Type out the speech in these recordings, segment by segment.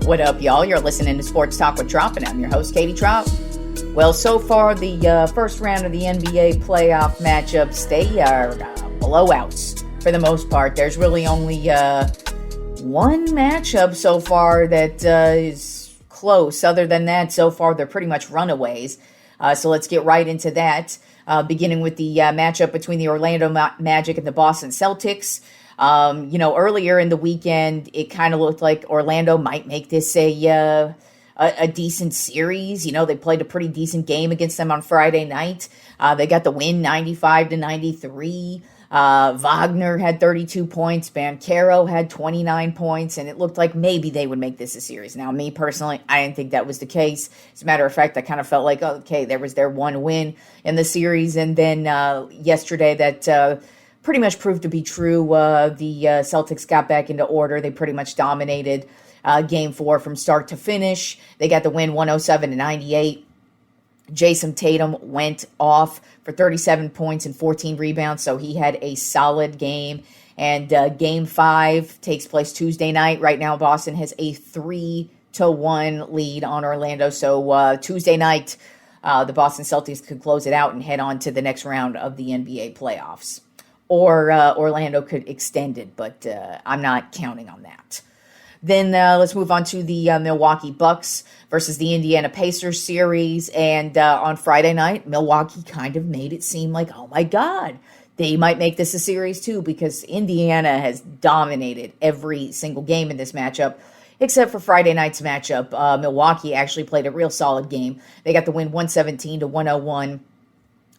What up, y'all? You're listening to Sports Talk with Tropp, and I'm your host, Katie Tropp. Well, so far, the first round of the NBA playoff matchups, they are blowouts for the most part. There's really only one matchup so far that is close. Other than that, so far, they're pretty much runaways. So let's get right into that, beginning with the matchup between the Orlando Magic and the Boston Celtics. Earlier in the weekend, it kind of looked like Orlando might make this a decent series. They played a pretty decent game against them on Friday night. They got the win 95-93. Wagner had 32 points. Banchero had 29 points, and it looked like maybe they would make this a series. Now, me personally, I didn't think that was the case. As a matter of fact, I kind of felt like, okay, there was their one win in the series, and then yesterday that pretty much proved to be true. The Celtics got back into order. They pretty much dominated Game 4 from start to finish. They got the win 107-98. Jason Tatum went off for 37 points and 14 rebounds, so he had a solid game. And Game 5 takes place Tuesday night. Right now, Boston has a 3-1 lead on Orlando. So Tuesday night, the Boston Celtics could close it out and head on to the next round of the NBA playoffs. Or Orlando could extend it, but I'm not counting on that. Then let's move on to the Milwaukee Bucks versus the Indiana Pacers series. And on Friday night, Milwaukee kind of made it seem like, oh my God, they might make this a series too, because Indiana has dominated every single game in this matchup, except for Friday night's matchup. Milwaukee actually played a real solid game. They got the win 117-101.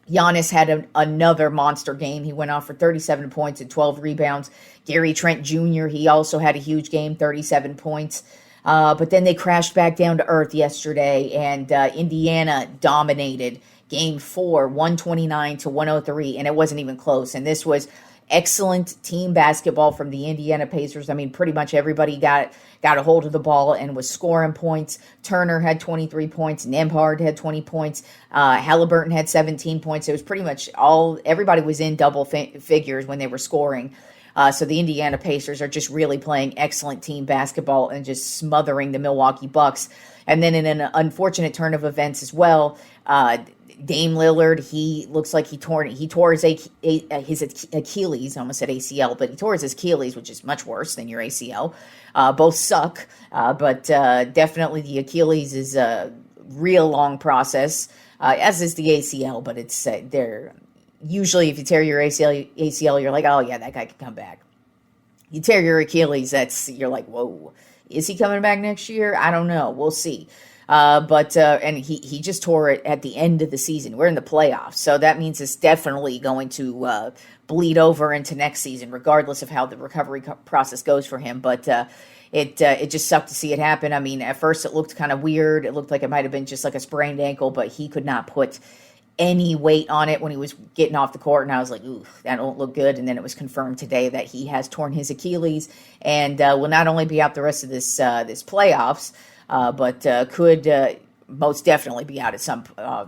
Giannis had another monster game. He went off for 37 points and 12 rebounds. Gary Trent Jr., he also had a huge game, 37 points. But then they crashed back down to earth yesterday, and Indiana dominated Game 4, 129-103, and it wasn't even close. And this was excellent team basketball from the Indiana Pacers. I mean, pretty much everybody got a hold of the ball and was scoring points. Turner had 23 points. Nembhard had 20 points. Halliburton had 17 points. It was pretty much everybody was in double figures when they were scoring. So the Indiana Pacers are just really playing excellent team basketball and just smothering the Milwaukee Bucks. And then in an unfortunate turn of events as well, Dame Lillard, he looks like he tore his Achilles. I almost said ACL, but he tore his Achilles, which is much worse than your ACL. Both suck, but definitely the Achilles is a real long process, as is the ACL. But it's they're usually, if you tear your ACL, you're like, oh yeah, that guy can come back. You tear your Achilles, you're like, whoa, is he coming back next year? I don't know. We'll see. And he just tore it at the end of the season. We're in the playoffs, so that means it's definitely going to bleed over into next season, regardless of how the recovery process goes for him. But it just sucked to see it happen. I mean, at first it looked kind of weird. It looked like it might have been just like a sprained ankle, but he could not put any weight on it when he was getting off the court, and I was like, ooh, that don't look good. And then it was confirmed today that he has torn his Achilles and will not only be out the rest of this playoffs, but could most definitely be out at some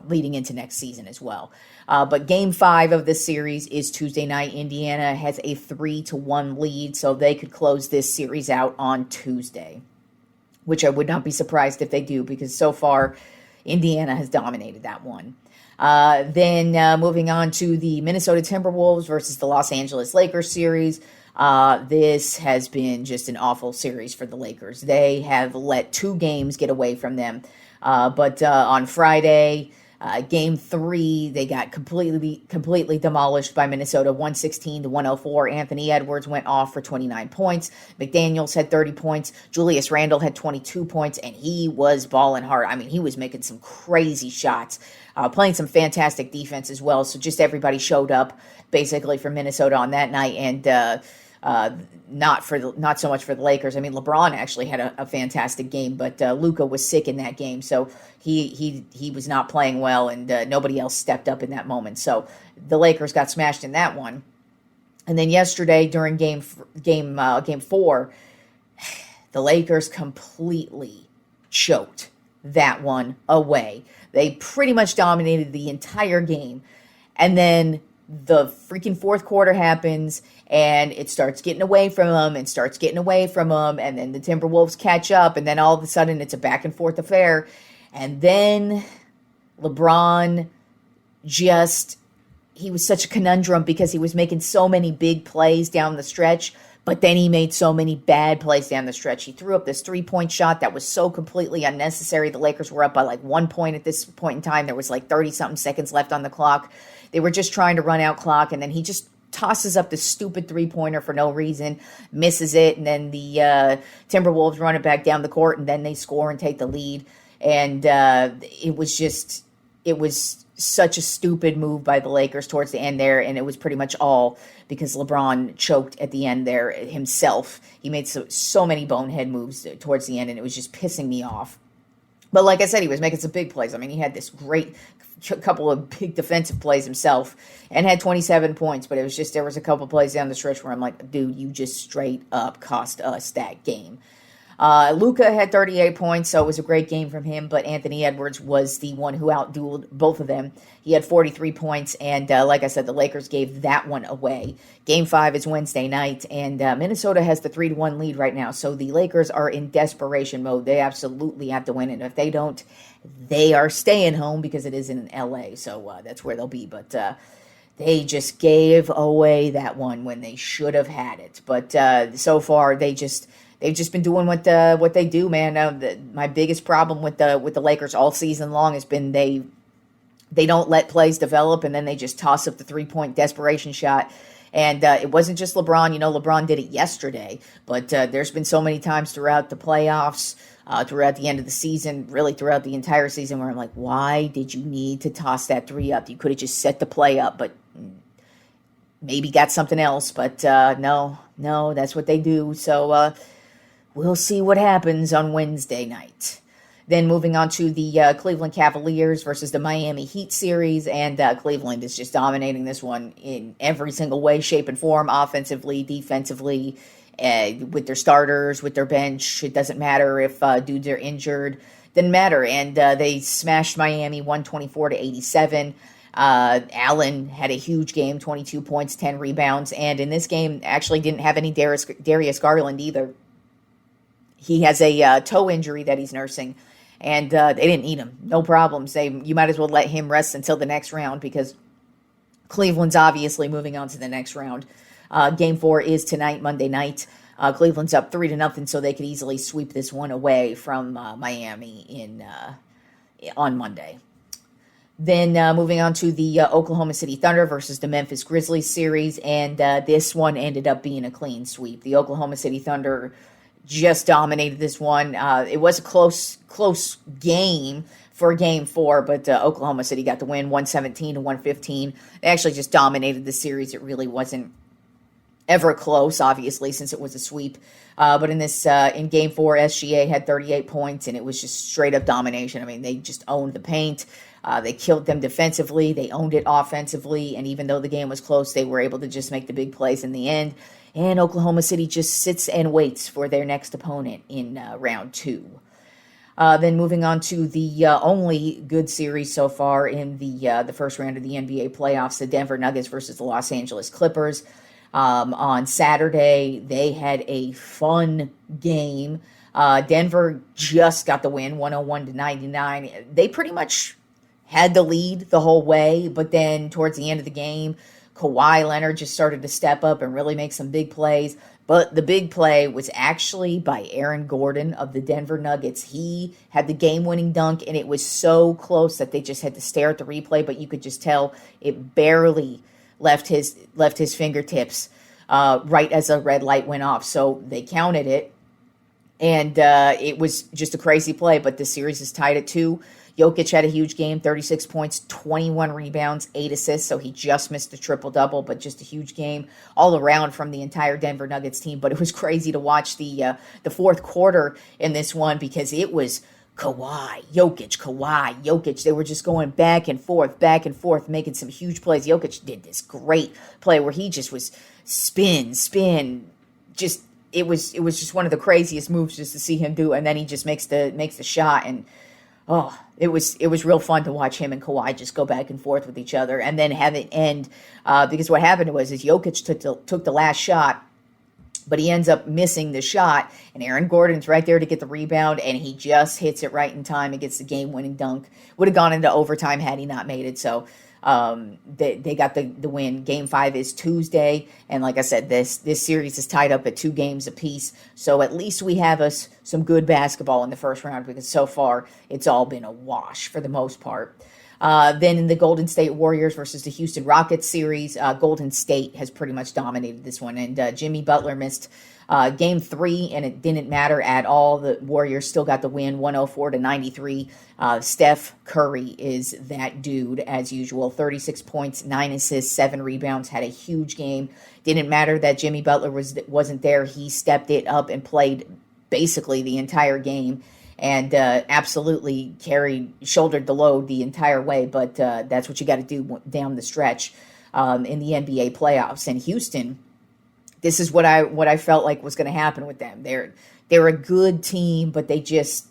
leading into next season as well. But Game 5 of this series is Tuesday night. Indiana has a 3-1 lead, so they could close this series out on Tuesday, which I would not be surprised if they do, because so far Indiana has dominated that one. Then moving on to the Minnesota Timberwolves versus the Los Angeles Lakers series. This has been just an awful series for the Lakers. They have let 2 games get away from them. But on Friday, Game 3, they got completely demolished by Minnesota, 116-104. Anthony Edwards went off for 29 points. McDaniels had 30 points. Julius Randle had 22 points, and he was balling hard. I mean, he was making some crazy shots, playing some fantastic defense as well. So just everybody showed up basically for Minnesota on that night, and not so much for the Lakers. I mean, LeBron actually had a fantastic game, but Luka was sick in that game, so he was not playing well, and nobody else stepped up in that moment. So the Lakers got smashed in that one. And then yesterday during game 4, the Lakers completely choked that one away. They pretty much dominated the entire game. And then the freaking fourth quarter happens, and it starts getting away from them and starts getting away from them, and then the Timberwolves catch up, and then all of a sudden it's a back and forth affair. And then LeBron he was such a conundrum because he was making so many big plays down the stretch, but then he made so many bad plays down the stretch. He threw up this 3-point shot that was so completely unnecessary. The Lakers were up by like 1 point at this point in time. There was like 30-something seconds left on the clock. They were just trying to run out clock, and then he just tosses up this stupid 3-pointer for no reason, misses it, and then the Timberwolves run it back down the court, and then they score and take the lead. And it was such a stupid move by the Lakers towards the end there, and it was pretty much all because LeBron choked at the end there himself. He made so many bonehead moves towards the end, and it was just pissing me off. But like I said, he was making some big plays. I mean, he had this great couple of big defensive plays himself and had 27 points, but it was just, there was a couple plays down the stretch where I'm like, dude, you just straight up cost us that game. Luka had 38 points, so it was a great game from him, but Anthony Edwards was the one who outdueled both of them. He had 43 points, and like I said, the Lakers gave that one away. Game 5 is Wednesday night, and Minnesota has the 3-1 lead right now, so the Lakers are in desperation mode. They absolutely have to win, and if they don't, they are staying home because it is in L.A., so that's where they'll be, but they just gave away that one when they should have had it. But so far, they've just been doing what they do, man. My biggest problem with the Lakers all season long has been they don't let plays develop, and then they just toss up the 3-point desperation shot. And it wasn't just LeBron. You know, LeBron did it yesterday, but there's been so many times throughout the playoffs, throughout the end of the season, really throughout the entire season, where I'm like, why did you need to toss that 3 up? You could have just set the play up, but maybe got something else. But no, that's what they do. So we'll see what happens on Wednesday night. Then moving on to the Cleveland Cavaliers versus the Miami Heat series, and Cleveland is just dominating this one in every single way, shape, and form, offensively, defensively, with their starters, with their bench. It doesn't matter if dudes are injured. Didn't matter. And they smashed Miami 124-87. Allen had a huge game, 22 points, 10 rebounds, and in this game actually didn't have any Darius Garland either. He has a toe injury that he's nursing, and they didn't need him. No problems. You might as well let him rest until the next round because Cleveland's obviously moving on to the next round. Game 4 is tonight, Monday night. Cleveland's up 3-0, so they could easily sweep this one away from Miami on Monday. Then moving on to the Oklahoma City Thunder versus the Memphis Grizzlies series, and this one ended up being a clean sweep. The Oklahoma City Thunder just dominated this one. It was a close game for Game 4, but Oklahoma City got the win, 117-115. They actually just dominated the series. It really wasn't ever close, obviously, since it was a sweep. But in Game 4, SGA had 38 points, and it was just straight-up domination. I mean, they just owned the paint. They killed them defensively. They owned it offensively, and even though the game was close, they were able to just make the big plays in the end. And Oklahoma City just sits and waits for their next opponent in round 2. Then moving on to the only good series so far in the first round of the NBA playoffs, the Denver Nuggets versus the Los Angeles Clippers. On Saturday, they had a fun game. Denver just got the win, 101-99. They pretty much had the lead the whole way, but then towards the end of the game, Kawhi Leonard just started to step up and really make some big plays. But the big play was actually by Aaron Gordon of the Denver Nuggets. He had the game-winning dunk, and it was so close that they just had to stare at the replay, but you could just tell it barely left his fingertips right as a red light went off. So they counted it, and it was just a crazy play, but the series is tied at 2. Jokic had a huge game, 36 points, 21 rebounds, 8 assists, so he just missed the triple-double, but just a huge game all around from the entire Denver Nuggets team. But it was crazy to watch the fourth quarter in this one because it was Kawhi, Jokic. They were just going back and forth, making some huge plays. Jokic did this great play where he just was spin, just it was just one of the craziest moves just to see him do, and then he just makes the shot, and Oh, it was real fun to watch him and Kawhi just go back and forth with each other, and then have it end because what happened was is Jokic took the last shot, but he ends up missing the shot, and Aaron Gordon's right there to get the rebound, and he just hits it right in time and gets the game-winning dunk. Would have gone into overtime had he not made it, so they got the win. Game 5 is Tuesday, and like I said, this series is tied up at 2 games apiece, so at least we have us some good basketball in the first round, because so far it's all been a wash for the most part. Then in the Golden State Warriors versus the Houston Rockets series, Golden State has pretty much dominated this one, and Jimmy Butler missed Game 3, and it didn't matter at all. The Warriors still got the win, 104-93. Steph Curry is that dude, as usual. 36 points, 9 assists, 7 rebounds, had a huge game. Didn't matter that Jimmy Butler wasn't there. He stepped it up and played basically the entire game, and absolutely shouldered the load the entire way. But that's what you got to do down the stretch in the NBA playoffs. And Houston, this is what I felt like was going to happen with them. They're a good team, but they're just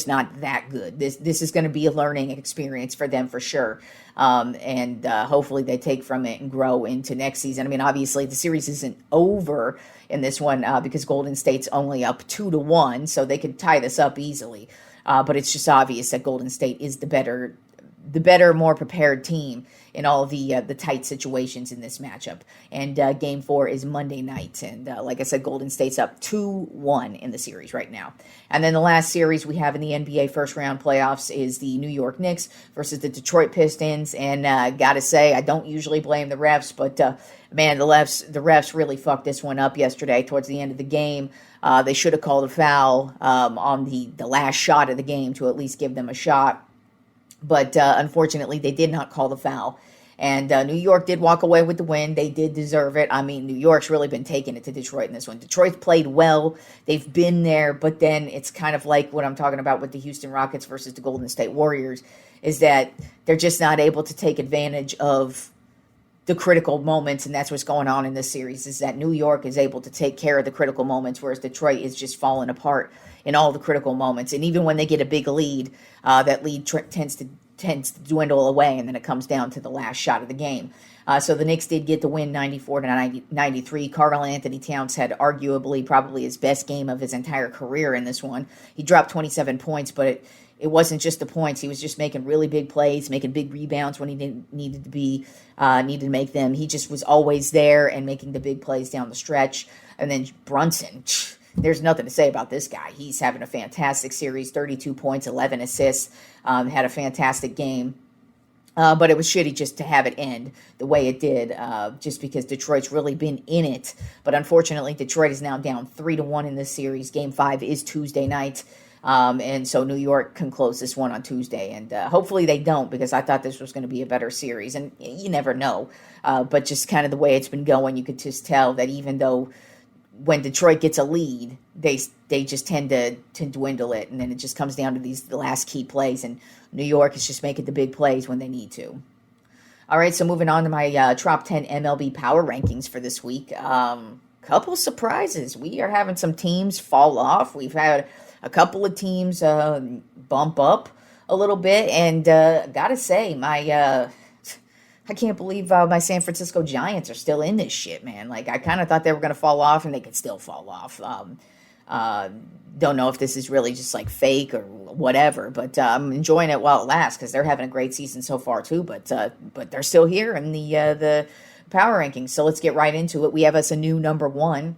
not that good. This is going to be a learning experience for them for sure. And hopefully they take from it and grow into next season. I mean, obviously the series isn't over in this one because Golden State's only up 2-1, so they could tie this up easily. But it's just obvious that Golden State is the better, more prepared team in all the tight situations in this matchup. And Game 4 is Monday night. And like I said, Golden State's up 2-1 in the series right now. And then the last series we have in the NBA first round playoffs is the New York Knicks versus the Detroit Pistons. And got to say, I don't usually blame the refs, but man, the refs really fucked this one up yesterday towards the end of the game. They should have called a foul on the last shot of the game to at least give them a shot. But unfortunately, they did not call the foul. And New York did walk away with the win. They did deserve it. I mean, New York's really been taking it to Detroit in this one. Detroit's played well. They've been there. But then it's kind of like what I'm talking about with the Houston Rockets versus the Golden State Warriors, is that they're just not able to take advantage of the critical moments. And that's what's going on in this series, is that New York is able to take care of the critical moments, whereas Detroit is just falling apart in all the critical moments. And even when they get a big lead, that lead tends to dwindle away, and then it comes down to the last shot of the game. So the Knicks did get the win 94-93. Karl Anthony Towns had arguably probably his best game of his entire career in this one. He dropped 27 points, but it wasn't just the points. He was just making really big plays, making big rebounds when he needed to make them. He just was always there and making the big plays down the stretch. And then Brunson, there's nothing to say about this guy. He's having a fantastic series, 32 points, 11 assists, had a fantastic game. But it was shitty just to have it end the way it did, just because Detroit's really been in it. But unfortunately, Detroit is now down 3-1 in this series. Game 5 is Tuesday night. And so New York can close this one on Tuesday. And hopefully they don't, because I thought this was going to be a better series. And you never know. But just kind of the way it's been going, you could just tell that even though when Detroit gets a lead, they just tend to dwindle it, and then it just comes down to the last key plays, and New York is just making the big plays when they need to. All right, so moving on to my top 10 MLB Power Rankings for this week. Couple surprises. We are having some teams fall off. We've had a couple of teams bump up a little bit, and gotta say, I can't believe my San Francisco Giants are still in this shit, man. Like, I kind of thought they were going to fall off, and they could still fall off. Don't know if this is really just, like, fake or whatever, but I'm enjoying it while it lasts, because they're having a great season so far, too. But they're still here in the power rankings, so let's get right into it. We have us a new number 1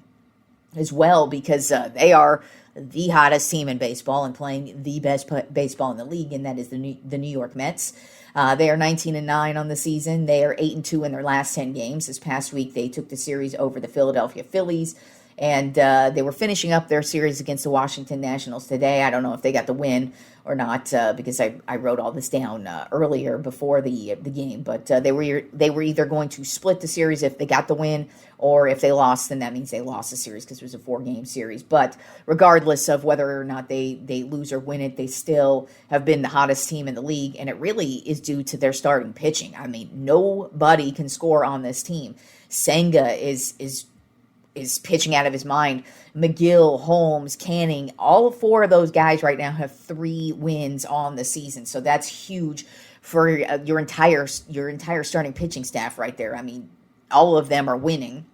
as well, because they are the hottest team in baseball and playing the best baseball in the league, and that is the New York Mets. They are 19-9 on the season. They are 8-2 in their last 10 games. This past week, they took the series over the Philadelphia Phillies, and they were finishing up their series against the Washington Nationals today. I don't know if they got the win or not, because I wrote all this down earlier before the game. But they were either going to split the series if they got the win, or if they lost, then that means they lost the series, because it was a 4-game series. But regardless of whether or not they lose or win it, they still have been the hottest team in the league, and it really is due to their starting pitching. I mean, nobody can score on this team. Senga is is pitching out of his mind. McGill, Holmes, Canning, all 4 of those guys right now have 3 wins on the season. So that's huge for your entire starting pitching staff right there. I mean, all of them are winning.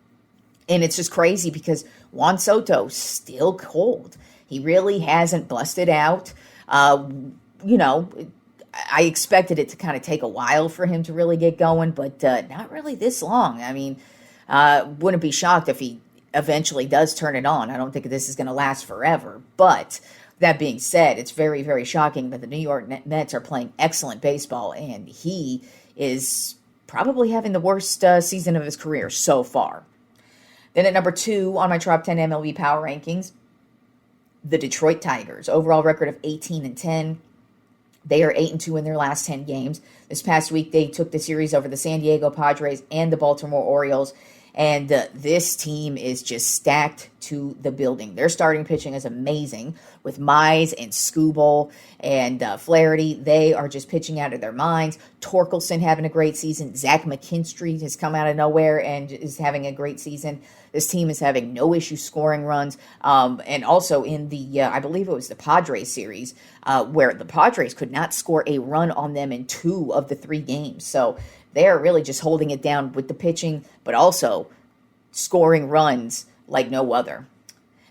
And it's just crazy because Juan Soto's still cold. He really hasn't busted out. I expected it to kind of take a while for him to really get going, but not really this long. I mean, wouldn't be shocked if he eventually does turn it on. I don't think this is going to last forever. But that being said, it's very, very shocking that the New York Mets are playing excellent baseball, and he is probably having the worst season of his career so far. Then at number 2 on my Trop 10 MLB Power Rankings, the Detroit Tigers. Overall record of 18-10. They are 8-2 in their last 10 games. This past week, they took the series over the San Diego Padres and the Baltimore Orioles. And this team is just stacked to the building. Their starting pitching is amazing with Mize and Skubal and Flaherty. They are just pitching out of their minds. Torkelson having a great season. Zach McKinstry has come out of nowhere and is having a great season. This team is having no issue scoring runs. And also in the, I believe it was the Padres series, where the Padres could not score a run on them in 2 of the 3 games. So they're really just holding it down with the pitching, but also scoring runs like no other.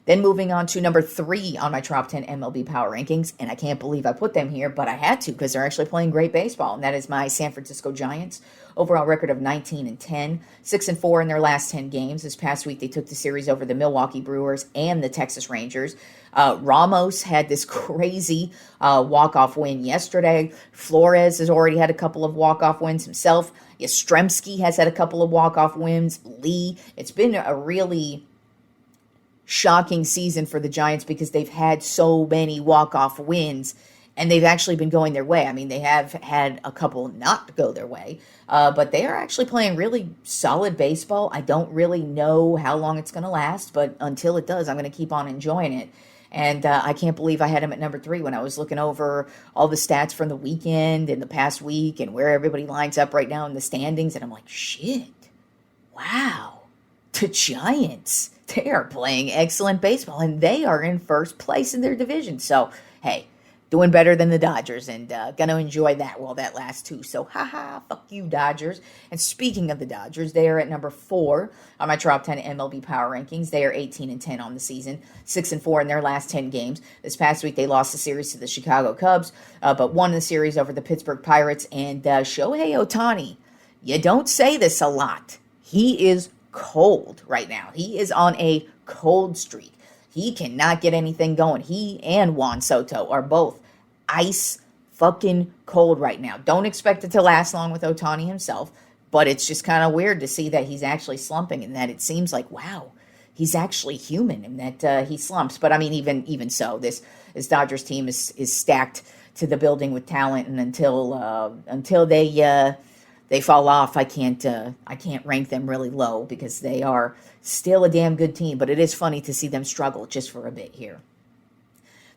Then moving on to number 3 on my Trop 10 MLB Power Rankings, and I can't believe I put them here, but I had to because they're actually playing great baseball, and that is my San Francisco Giants. Overall record of 19-10, 6-4 in their last 10 games. This past week, they took the series over the Milwaukee Brewers and the Texas Rangers. Ramos had this crazy walk-off win yesterday. Flores has already had a couple of walk-off wins himself. Yastrzemski has had a couple of walk-off wins. Lee. It's been a really shocking season for the Giants because they've had so many walk-off wins, and they've actually been going their way. I mean, they have had a couple not go their way, but they are actually playing really solid baseball. I don't really know how long it's going to last, but until it does, I'm going to keep on enjoying it. And I can't believe I had him at number 3 when I was looking over all the stats from the weekend and the past week and where everybody lines up right now in the standings. And I'm like, shit, wow, the Giants, they are playing excellent baseball, and they are in first place in their division. So, hey, doing better than the Dodgers, and going to enjoy that while that lasts too. So, fuck you, Dodgers. And speaking of the Dodgers, they are at number 4 on my Trop 10 MLB Power Rankings. They are 18-10 on the season, 6-4 in their last 10 games. This past week, they lost the series to the Chicago Cubs, but won the series over the Pittsburgh Pirates. And Shohei Ohtani, you don't say this a lot. He is cold right now. He is on a cold streak. He cannot get anything going. He and Juan Soto are both ice fucking cold right now. Don't expect it to last long with Ohtani himself, but it's just kind of weird to see that he's actually slumping and that it seems like, wow, he's actually human and that he slumps. But I mean, even so, this Dodgers team is stacked to the building with talent, and until they fall off, I can't rank them really low because they are still a damn good team, but it is funny to see them struggle just for a bit here.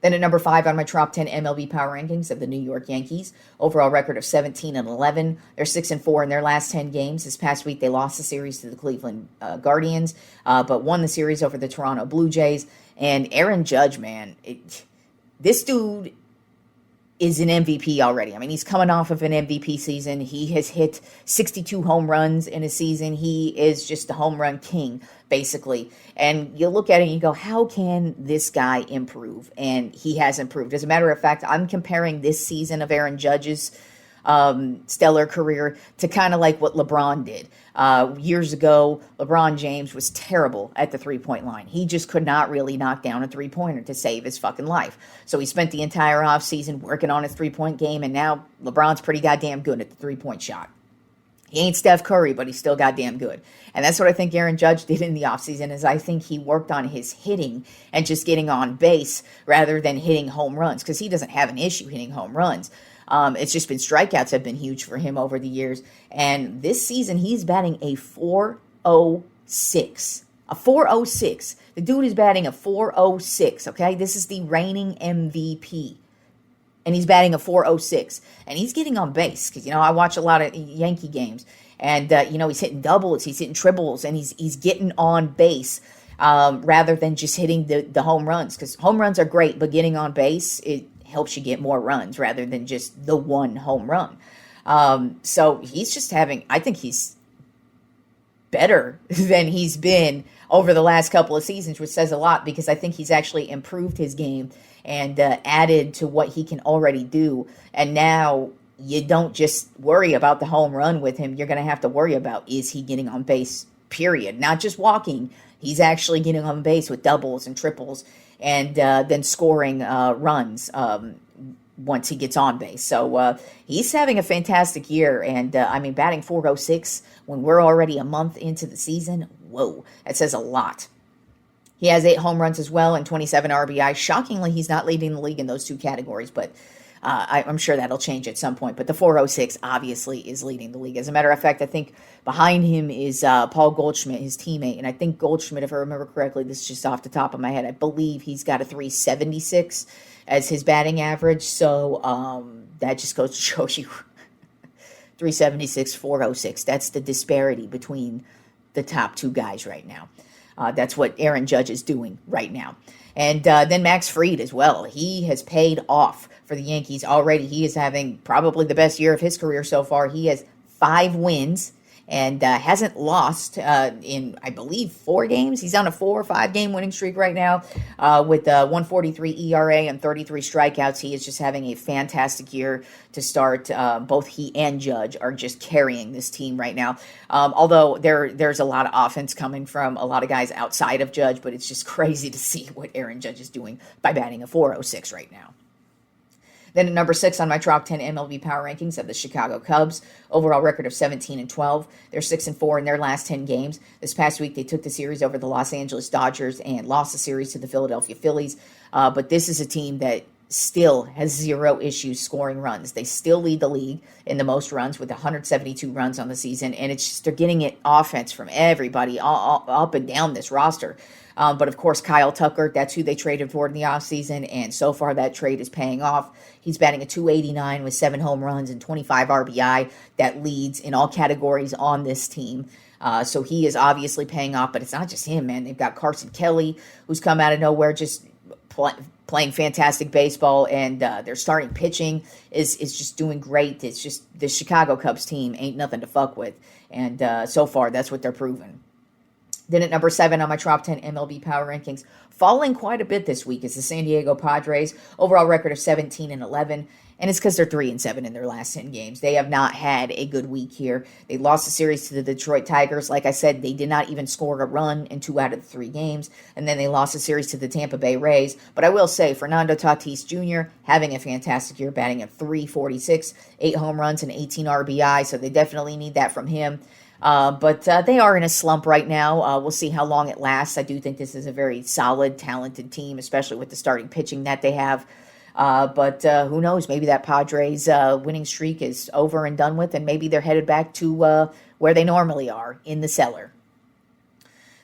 Then at number 5 on my Trop 10 MLB Power Rankings of the New York Yankees. Overall record of 17-11. They're 6-4 in their last 10 games. This past week, they lost the series to the Cleveland Guardians, but won the series over the Toronto Blue Jays. And Aaron Judge, man, this dude is an MVP already. I mean, he's coming off of an MVP season. He has hit 62 home runs in a season. He is just the home run king, basically. And you look at it and you go, how can this guy improve? And he has improved. As a matter of fact, I'm comparing this season of Aaron Judge's stellar career to kind of like what LeBron did. Years ago, LeBron James was terrible at the three-point line. He just could not really knock down a three-pointer to save his fucking life. So he spent the entire offseason working on his three-point game, and now LeBron's pretty goddamn good at the three-point shot. He ain't Steph Curry, but he's still goddamn good. And that's what I think Aaron Judge did in the offseason, is I think he worked on his hitting and just getting on base rather than hitting home runs, because he doesn't have an issue hitting home runs. It's just been strikeouts have been huge for him over the years. And this season, he's batting a 406. A 406. The dude is batting a 406, okay? This is the reigning MVP. And he's batting a 406. And he's getting on base. Because, I watch a lot of Yankee games. And, he's hitting doubles, he's hitting triples, and he's getting on base. rather than just hitting the home runs, because home runs are great, but getting on base, it helps you get more runs rather than just the one home run. So he's just I think he's better than he's been over the last couple of seasons, which says a lot, because I think he's actually improved his game and added to what he can already do. And now you don't just worry about the home run with him. You're going to have to worry about, is he getting on base, period. Not just walking. He's actually getting on base with doubles and triples and then scoring runs once he gets on base. So he's having a fantastic year. And, batting .406 when we're already a month into the season, whoa, that says a lot. He has 8 home runs as well and 27 RBI. Shockingly, he's not leading the league in those two categories, but I'm sure that'll change at some point. But the .406 obviously is leading the league. As a matter of fact, I think behind him is Paul Goldschmidt, his teammate. And I think Goldschmidt, if I remember correctly, this is just off the top of my head, I believe he's got a .376 as his batting average. So that just goes to show you .376, .406. That's the disparity between the top two guys right now. That's what Aaron Judge is doing right now. And then Max Fried as well. He has paid off for the Yankees already. He is having probably the best year of his career so far. He has 5 wins and hasn't lost in, I believe, 4 games. He's on a 4 or 5 game winning streak right now with 1.43 ERA and 33 strikeouts. He is just having a fantastic year to start. Both he and Judge are just carrying this team right now. Although there's a lot of offense coming from a lot of guys outside of Judge, but it's just crazy to see what Aaron Judge is doing by batting a .406 right now. Then at number 6 on my Tropp 10 MLB Power Rankings of the Chicago Cubs. Overall record of 17-12. They're 6-4 in their last 10 games. This past week, they took the series over the Los Angeles Dodgers and lost the series to the Philadelphia Phillies. But this is a team that still has 0 issues scoring runs. They still lead the league in the most runs with 172 runs on the season. And it's just, they're getting it offense from everybody all up and down this roster. But of course, Kyle Tucker, that's who they traded for in the offseason, and so far that trade is paying off. He's batting a .289 with 7 home runs and 25 RBI. That leads in all categories on this team. So he is obviously paying off, but it's not just him, man. They've got Carson Kelly, who's come out of nowhere, just playing fantastic baseball, and their starting pitching is just doing great. It's just the Chicago Cubs team ain't nothing to fuck with, and so far that's what they're proving. Then at number 7 on my Tropp 10 MLB Power Rankings, falling quite a bit this week, is the San Diego Padres. Overall record of 17-11, and it's because they're 3-7 in their last 10 games. They have not had a good week here. They lost the series to the Detroit Tigers. Like I said, they did not even score a run in 2 out of the 3 games, and then they lost the series to the Tampa Bay Rays. But I will say, Fernando Tatis Jr. having a fantastic year, batting at .346, 8 home runs and 18 RBI, so they definitely need that from him. But they are in a slump right now. We'll see how long it lasts. I do think this is a very solid, talented team, especially with the starting pitching that they have. But who knows? Maybe that Padres winning streak is over and done with, and maybe they're headed back to where they normally are, in the cellar.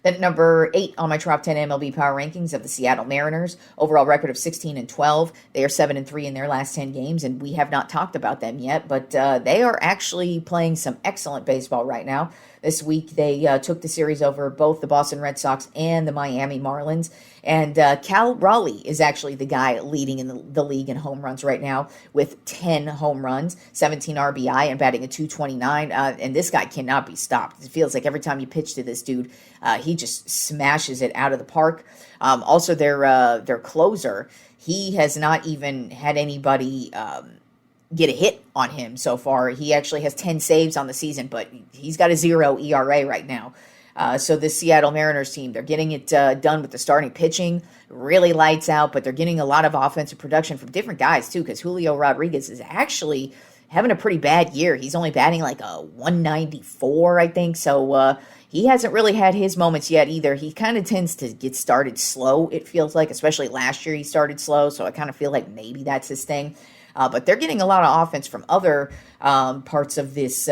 Then at number 8 on my Tropp 10 MLB Power Rankings of the Seattle Mariners. Overall record of 16-12. They are 7-3 in their last 10 games, and we have not talked about them yet, but they are actually playing some excellent baseball right now. This week, they took the series over both the Boston Red Sox and the Miami Marlins. And Cal Raleigh is actually the guy leading in the league in home runs right now with 10 home runs, 17 RBI, and batting a .229. And this guy cannot be stopped. It feels like every time you pitch to this dude, he just smashes it out of the park. Also, their closer, he has not even had anybody get a hit on him so far. He actually has 10 saves on the season, but he's got a 0 ERA right now. So the Seattle Mariners team, they're getting it done with the starting pitching, really lights out, but they're getting a lot of offensive production from different guys too, because Julio Rodriguez is actually having a pretty bad year. He's only batting like a 194, I think, so he hasn't really had his moments yet either. He kind of tends to get started slow, it feels like, especially last year he started slow, so I kind of feel like maybe that's his thing. But they're getting a lot of offense from other parts of this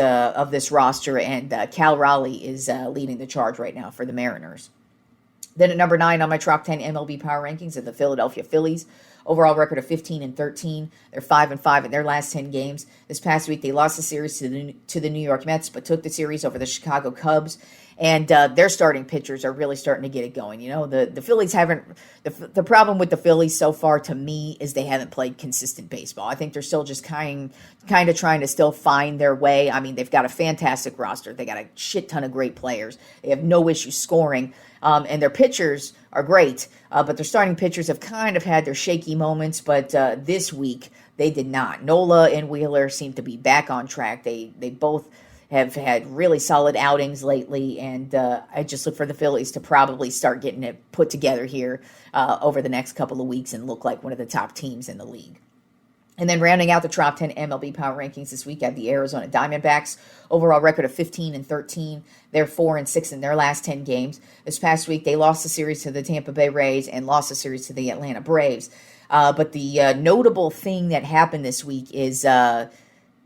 roster, and Cal Raleigh is leading the charge right now for the Mariners. Then at number 9 on my top 10 MLB Power Rankings are the Philadelphia Phillies. Overall record of 15-13. They're 5-5 in their last 10 games. This past week, they lost the series to the New York Mets, but took the series over the Chicago Cubs. And their starting pitchers are really starting to get it going. You know, the Phillies haven't. The problem with the Phillies so far, to me, is they haven't played consistent baseball. I think they're still just kind of trying to still find their way. I mean, they've got a fantastic roster. They got a shit ton of great players. They have no issue scoring. And their pitchers are great, but their starting pitchers have kind of had their shaky moments, but this week they did not. Nola and Wheeler seem to be back on track. They both have had really solid outings lately, and I just look for the Phillies to probably start getting it put together here over the next couple of weeks and look like one of the top teams in the league. And then rounding out the top 10 MLB Power Rankings this week, I have the Arizona Diamondbacks. Overall record of 15-13. They're 4-6 in their last 10 games. This past week, they lost the series to the Tampa Bay Rays and lost the series to the Atlanta Braves. But the notable thing that happened this week is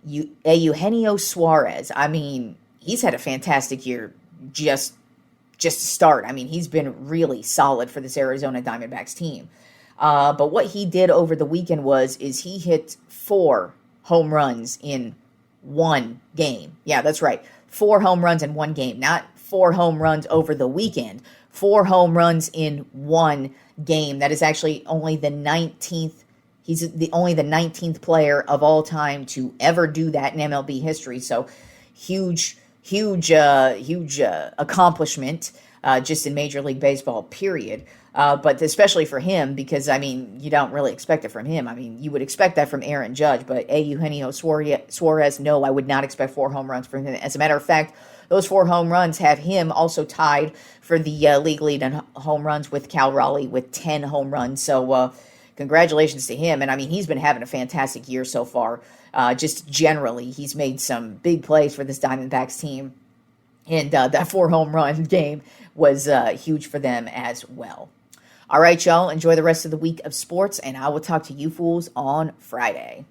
Eugenio Suarez. I mean, he's had a fantastic year just to start. I mean, he's been really solid for this Arizona Diamondbacks team. But what he did over the weekend is he hit 4 home runs in one game. Yeah, that's right. 4 home runs in one game, not 4 home runs over the weekend. 4 home runs in one game. That is actually only the 19th. He's only the 19th player of all time to ever do that in MLB history. So huge accomplishment just in Major League Baseball, period. But especially for him, because, I mean, you don't really expect it from him. I mean, you would expect that from Aaron Judge, but Eugenio Suarez, no, I would not expect 4 home runs from him. As a matter of fact, those 4 home runs have him also tied for the league lead in home runs with Cal Raleigh with 10 home runs. So congratulations to him. And, I mean, he's been having a fantastic year so far. Just generally, he's made some big plays for this Diamondbacks team. And that 4 home run game was huge for them as well. All right, y'all. Enjoy the rest of the week of sports, and I will talk to you fools on Friday.